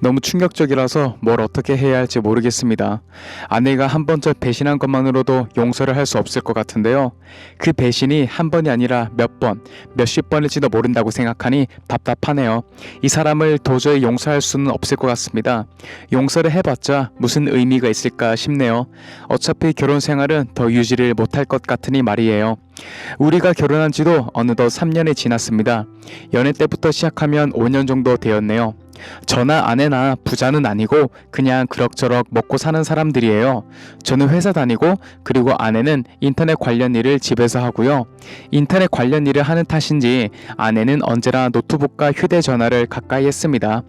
너무 충격적이라서 뭘 어떻게 해야 할지 모르겠습니다. 아내가 한 번 저 배신한 것만으로도 용서를 할 수 없을 것 같은데요. 그 배신이 한 번이 아니라 몇 번, 몇십 번일지도 모른다고 생각하니 답답하네요. 이 사람을 도저히 용서할 수는 없을 것 같습니다. 용서를 해봤자 무슨 의미가 있을까 싶네요. 어차피 결혼 생활은 더 유지를 못할 것 같으니 말이에요. 우리가 결혼한 지도 어느덧 3년이 지났습니다. 연애 때부터 시작하면 5년 정도 되었네요. 저나 아내나 부자는 아니고 그냥 그럭저럭 먹고 사는 사람들이에요. 저는 회사 다니고 그리고 아내는 인터넷 관련 일을 집에서 하고요. 인터넷 관련 일을 하는 탓인지 아내는 언제나 노트북과 휴대전화를 가까이 했습니다.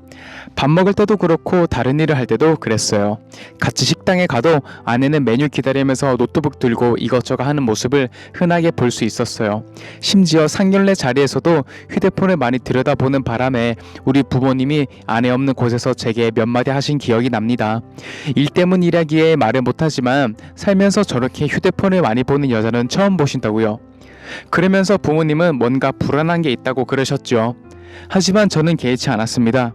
밥 먹을 때도 그렇고 다른 일을 할 때도 그랬어요. 같이 식당에 가도 아내는 메뉴 기다리면서 노트북 들고 이것저것 하는 모습을 흔하게 볼 수 있었어요. 심지어 상견례 자리에서도 휴대폰을 많이 들여다보는 바람에 우리 부모님이 아내 없는 곳에서 제게 몇 마디 하신 기억이 납니다. 일 때문이라기에 말을 못하지만 살면서 저렇게 휴대폰을 많이 보는 여자는 처음 보신다고요. 그러면서 부모님은 뭔가 불안한 게 있다고 그러셨죠. 하지만 저는 개의치 않았습니다.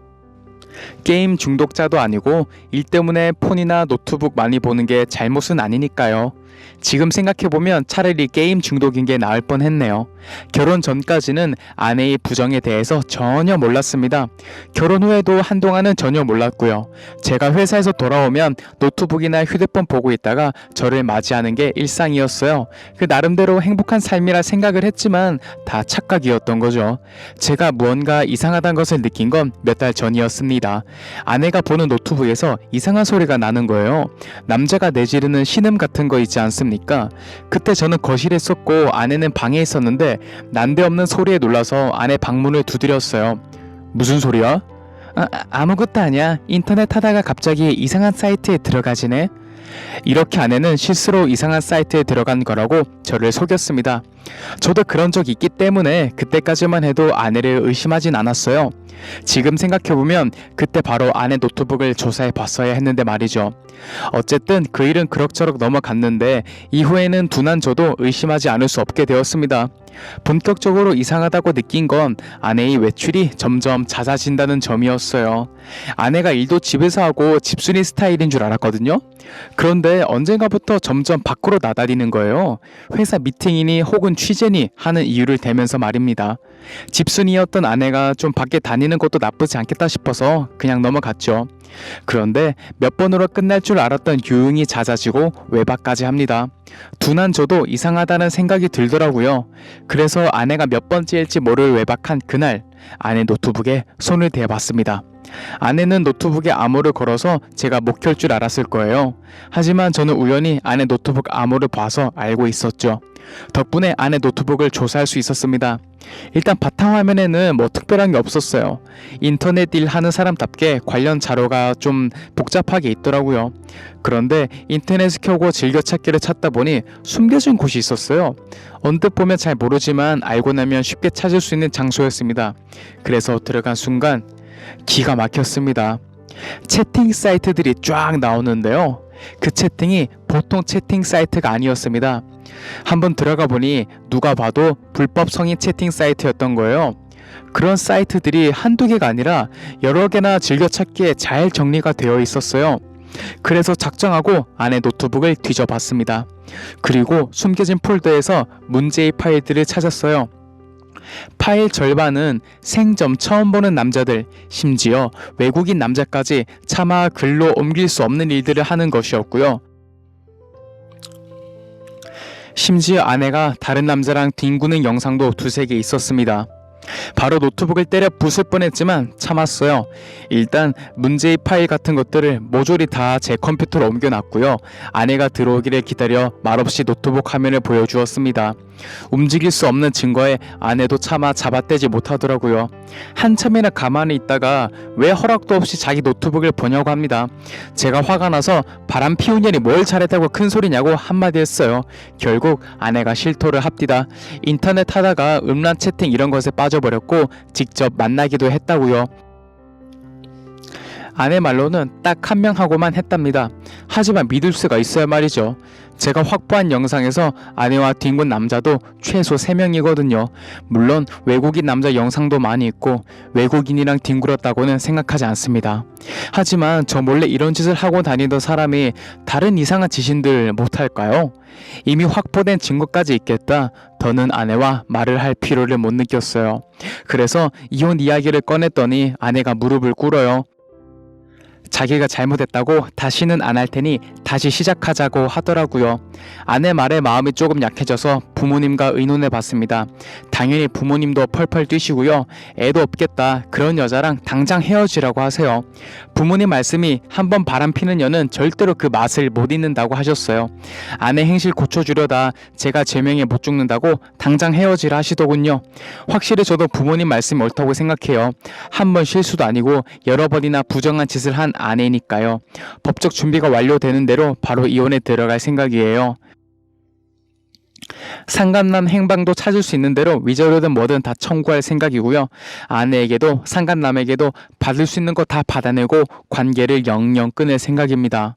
게임 중독자도 아니고 일 때문에 폰이나 노트북 많이 보는 게 잘못은 아니니까요. 지금 생각해보면 차라리 게임 중독인 게 나을 뻔했네요. 결혼 전까지는 아내의 부정에 대해서 전혀 몰랐습니다. 결혼 후에도 한동안은 전혀 몰랐고요. 제가 회사에서 돌아오면 노트북이나 휴대폰 보고 있다가 저를 맞이하는 게 일상이었어요. 그 나름대로 행복한 삶이라 생각을 했지만 다 착각이었던 거죠. 제가 무언가 이상하다는 것을 느낀 건 몇 달 전이었습니다. 아내가 보는 노트북에서 이상한 소리가 나는 거예요. 남자가 내지르는 신음 같은 거 있지 않습니까? 그때 저는 거실에 있었고 아내는 방에 있었는데 난데없는 소리에 놀라서 아내 방문을 두드렸어요. 무슨 소리야? 아무것도 아니야. 인터넷 하다가 갑자기 이상한 사이트에 들어가지네. 이렇게 아내는 실수로 이상한 사이트에 들어간 거라고 저를 속였습니다. 저도 그런 적이 있기 때문에 그때까지만 해도 아내를 의심하진 않았어요. 지금 생각해보면 그때 바로 아내 노트북을 조사해 봤어야 했는데 말이죠. 어쨌든 그 일은 그럭저럭 넘어갔는데 이후에는 둔한 저도 의심하지 않을 수 없게 되었습니다. 본격적으로 이상하다고 느낀 건 아내의 외출이 점점 잦아진다는 점이었어요. 아내가 일도 집에서 하고 집순이 스타일인 줄 알았거든요. 그런데 언젠가부터 점점 밖으로 나다니는 거예요. 회사 미팅이니 혹은 취재니 하는 이유를 대면서 말입니다. 집순이였던 아내가 좀 밖에 다니는 것도 나쁘지 않겠다 싶어서 그냥 넘어갔죠. 그런데 몇 번으로 끝날 줄 알았던 유흥이 잦아지고 외박까지 합니다. 둔한 저도 이상하다는 생각이 들더라고요. 그래서 아내가 몇 번째일지 모를 외박한 그날 아내 노트북에 손을 대봤습니다. 아내는 노트북에 암호를 걸어서 제가 못 켤 줄 알았을 거예요. 하지만 저는 우연히 아내 노트북 암호를 봐서 알고 있었죠. 덕분에 아내 노트북을 조사할 수 있었습니다. 일단 바탕화면에는 뭐 특별한 게 없었어요. 인터넷 일 하는 사람답게 관련 자료가 좀 복잡하게 있더라고요. 그런데 인터넷을 켜고 즐겨찾기를 찾다 보니 숨겨진 곳이 있었어요. 언뜻 보면 잘 모르지만 알고 나면 쉽게 찾을 수 있는 장소였습니다. 그래서 들어간 순간 기가 막혔습니다. 채팅 사이트들이 쫙 나오는데요. 그 채팅이 보통 채팅 사이트가 아니었습니다. 한번 들어가 보니 누가 봐도 불법 성인 채팅 사이트였던 거예요. 그런 사이트들이 한두 개가 아니라 여러 개나 즐겨찾기에 잘 정리가 되어 있었어요. 그래서 작정하고 아내 노트북을 뒤져봤습니다. 그리고 숨겨진 폴더에서 문제의 파일들을 찾았어요. 파일 절반은 생전 처음 보는 남자들, 심지어 외국인 남자까지 차마 글로 옮길 수 없는 일들을 하는 것이었고요. 심지어 아내가 다른 남자랑 뒹구는 영상도 두세 개 있었습니다. 바로 노트북을 때려 부술 뻔했지만 참았어요. 일단 문제의 파일 같은 것들을 모조리 다 제 컴퓨터로 옮겨놨고요. 아내가 들어오기를 기다려 말없이 노트북 화면을 보여주었습니다. 움직일 수 없는 증거에 아내도 차마 잡아떼지 못하더라고요. 한참이나 가만히 있다가 왜 허락도 없이 자기 노트북을 보냐고 합니다. 제가 화가 나서 바람 피우년이 뭘 잘했다고 큰 소리냐고 한마디 했어요. 결국 아내가 실토를 합디다. 인터넷 하다가 음란 채팅 이런 것에 빠져버렸고 직접 만나기도 했다고요. 아내 말로는 딱 한 명 하고만 했답니다. 하지만 믿을 수가 있어야 말이죠. 제가 확보한 영상에서 아내와 뒹군 남자도 최소 3명이거든요. 물론 외국인 남자 영상도 많이 있고 외국인이랑 뒹굴었다고는 생각하지 않습니다. 하지만 저 몰래 이런 짓을 하고 다니던 사람이 다른 이상한 짓인들 못할까요? 이미 확보된 증거까지 있겠다. 더는 아내와 말을 할 필요를 못 느꼈어요. 그래서 이혼 이야기를 꺼냈더니 아내가 무릎을 꿇어요. 자기가 잘못했다고 다시는 안 할 테니 다시 시작하자고 하더라고요. 아내 말에 마음이 조금 약해져서 부모님과 의논해 봤습니다. 당연히 부모님도 펄펄 뛰시고요. 애도 없겠다. 그런 여자랑 당장 헤어지라고 하세요. 부모님 말씀이 한번 바람 피는 여는 절대로 그 맛을 못 잊는다고 하셨어요. 아내 행실 고쳐주려다 제가 제명에 못 죽는다고 당장 헤어지라 하시더군요. 확실히 저도 부모님 말씀이 옳다고 생각해요. 한 번 실수도 아니고 여러 번이나 부정한 짓을 한 아내니까요. 법적 준비가 완료되는 대로 바로 이혼에 들어갈 생각이에요. 상간남 행방도 찾을 수 있는 대로 위자료든 뭐든 다 청구할 생각이고요. 아내에게도 상간남에게도 받을 수 있는 거 다 받아내고 관계를 영영 끊을 생각입니다.